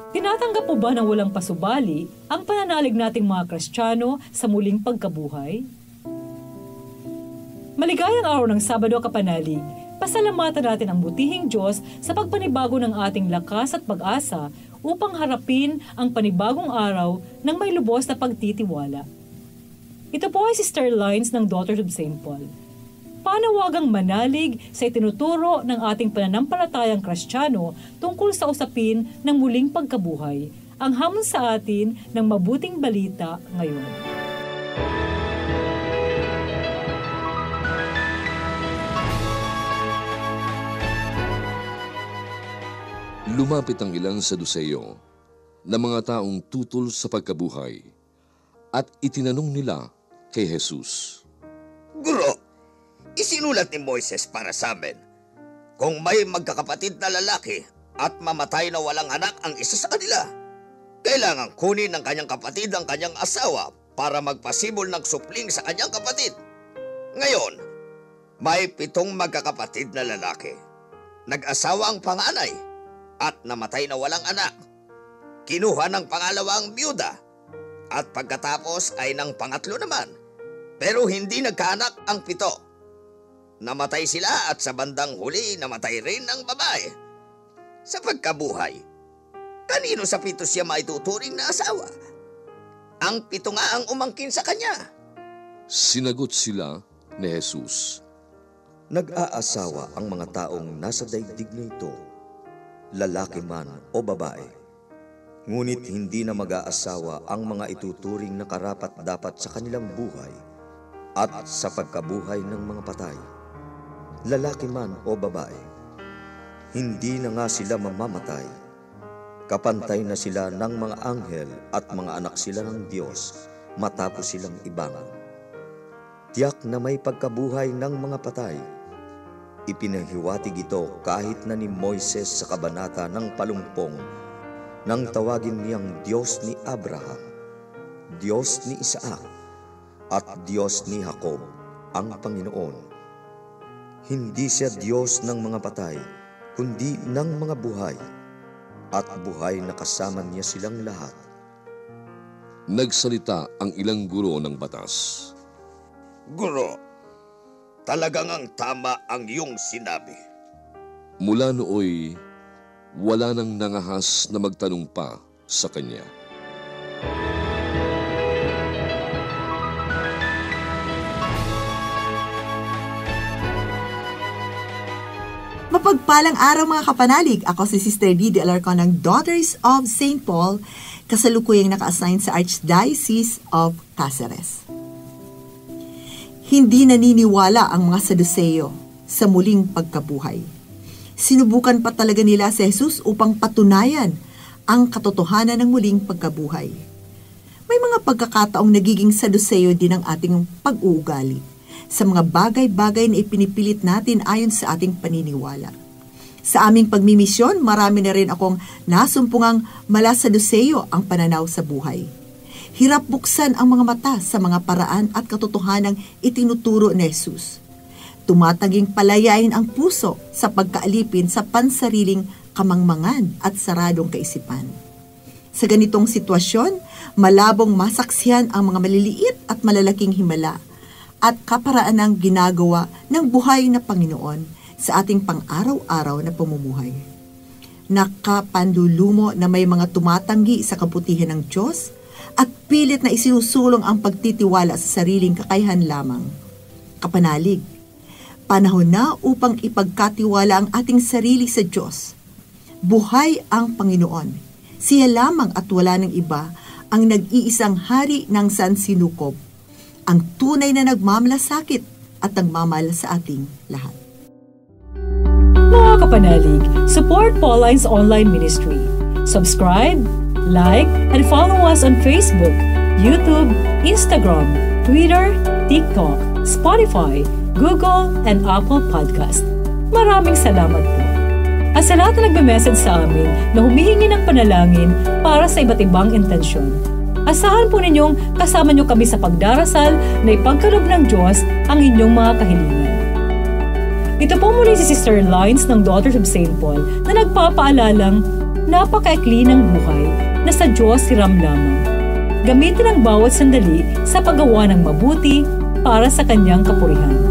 Tinatanggap po ba ng walang pasubali ang pananalig nating mga Kristiyano sa muling pagkabuhay? Maligayang araw ng Sabado, kapanalig. Pasalamatan natin ang butihing Diyos sa pagpanibago ng ating lakas at pag-asa upang harapin ang panibagong araw ng may lubos na pagtitiwala. Ito po ay Sister Lines ng Daughters of St. Paul. Panawagang manalig sa itinuturo ng ating pananampalatayang Kristiyano tungkol sa usapin ng muling pagkabuhay, ang hamon sa atin ng mabuting balita ngayon. Lumapit ang ilan sa Saduceo na mga taong tutol sa pagkabuhay at itinanong nila kay Jesus, Guro, isinulat ni Moises para sa amin, kung may magkakapatid na lalaki at mamatay na walang anak ang isa sa kanila, kailangan kunin ng kanyang kapatid ang kanyang asawa para magpasibol ng supling sa kanyang kapatid. Ngayon, may 7 magkakapatid na lalaki. Nag-asawa ang panganay at namatay na walang anak. Kinuha ng pangalawa ang biyuda at pagkatapos ay ng pangatlo naman, pero hindi nagkaanak ang 7. Namatay sila at sa bandang huli namatay rin ang babae. Sa pagkabuhay, kanino sa 7 siya maituturing na asawa? Ang 7 nga ang umangkin sa kanya. Sinagot sila ni Jesus, Nag-aasawa ang mga taong nasa daigdig na ito, lalaki man o babae. Ngunit hindi na mag-aasawa ang mga ituturing na karapat-dapat sa kanilang buhay at sa pagkabuhay ng mga patay, lalaki man o babae. Hindi na nga sila mamamatay. Kapantay na sila ng mga anghel at mga anak sila ng Diyos matapos silang ibangon. Tiyak na may pagkabuhay ng mga patay. Ipinahiwatig ito kahit na ni Moises sa kabanata ng 80 nang tawagin niyang Diyos ni Abraham, Diyos ni Isaac, at Diyos ni Jacob ang Panginoon. Hindi siya Diyos ng mga patay, kundi ng mga buhay, at buhay na kasama niya silang lahat. nagsalita ang ilang guro ng batas. Guro, talagang ang tama ang iyong sinabi. Mula nooy, wala nang nangahas na magtanong pa sa kanya. Mapagpalang araw mga kapanalig, ako si Sister Didi Alarcon ng Daughters of St. Paul, kasalukuyang naka-assign sa Archdiocese of Cáceres. Hindi naniniwala ang mga Saduceo sa muling pagkabuhay. Sinubukan pa talaga nila si Jesus upang patunayan ang katotohanan ng muling pagkabuhay. May mga pagkakataong nagiging Saduceo din ang ating pag-uugali sa mga bagay-bagay na ipinipilit natin ayon sa ating paniniwala. Sa aming pagmimisyon, marami na rin akong nasumpungang mala Saduceo ang pananaw sa buhay. Hirap buksan ang mga mata sa mga paraan at katotohanang itinuturo ni Jesus. Tumataging palayain ang puso sa pagkaalipin sa pansariling kamangmangan at saradong kaisipan. Sa ganitong sitwasyon, malabong masaksihan ang mga maliliit at malalaking himala at kaparaan ng ginagawa ng buhay na Panginoon sa ating pang-araw-araw na pamumuhay. Nakapanlulumo na may mga tumatanggi sa kabutihan ng Diyos at pilit na isinusulong ang pagtitiwala sa sariling kakayahan lamang. Kapanalig, panahon na upang ipagkatiwala ang ating sarili sa Diyos. Buhay ang Panginoon. Siya lamang at wala ng iba ang nag-iisang hari ng sansinukob, ang tunay na nagmamalasakit at nagmamahal sa ating lahat. Mga kapanalig, support Pauline's online ministry. Subscribe, like, and follow us on Facebook, YouTube, Instagram, Twitter, TikTok, Spotify, Google, and Apple Podcast. Maraming salamat po. At sa lahat na nagme-message sa amin na humihingi ng panalangin para sa iba't ibang intensyon, asahan po ninyong kasama nyo kami sa pagdarasal na ipagkaloob ng Diyos ang inyong mga kahilingan. Ito po muli si Sister Lines ng Daughters of St. Paul na nagpapaalalang napakaikli ng buhay na sa Diyos hiram lamang. Gamitin ang bawat sandali sa paggawa ng mabuti para sa kanyang kapurihan.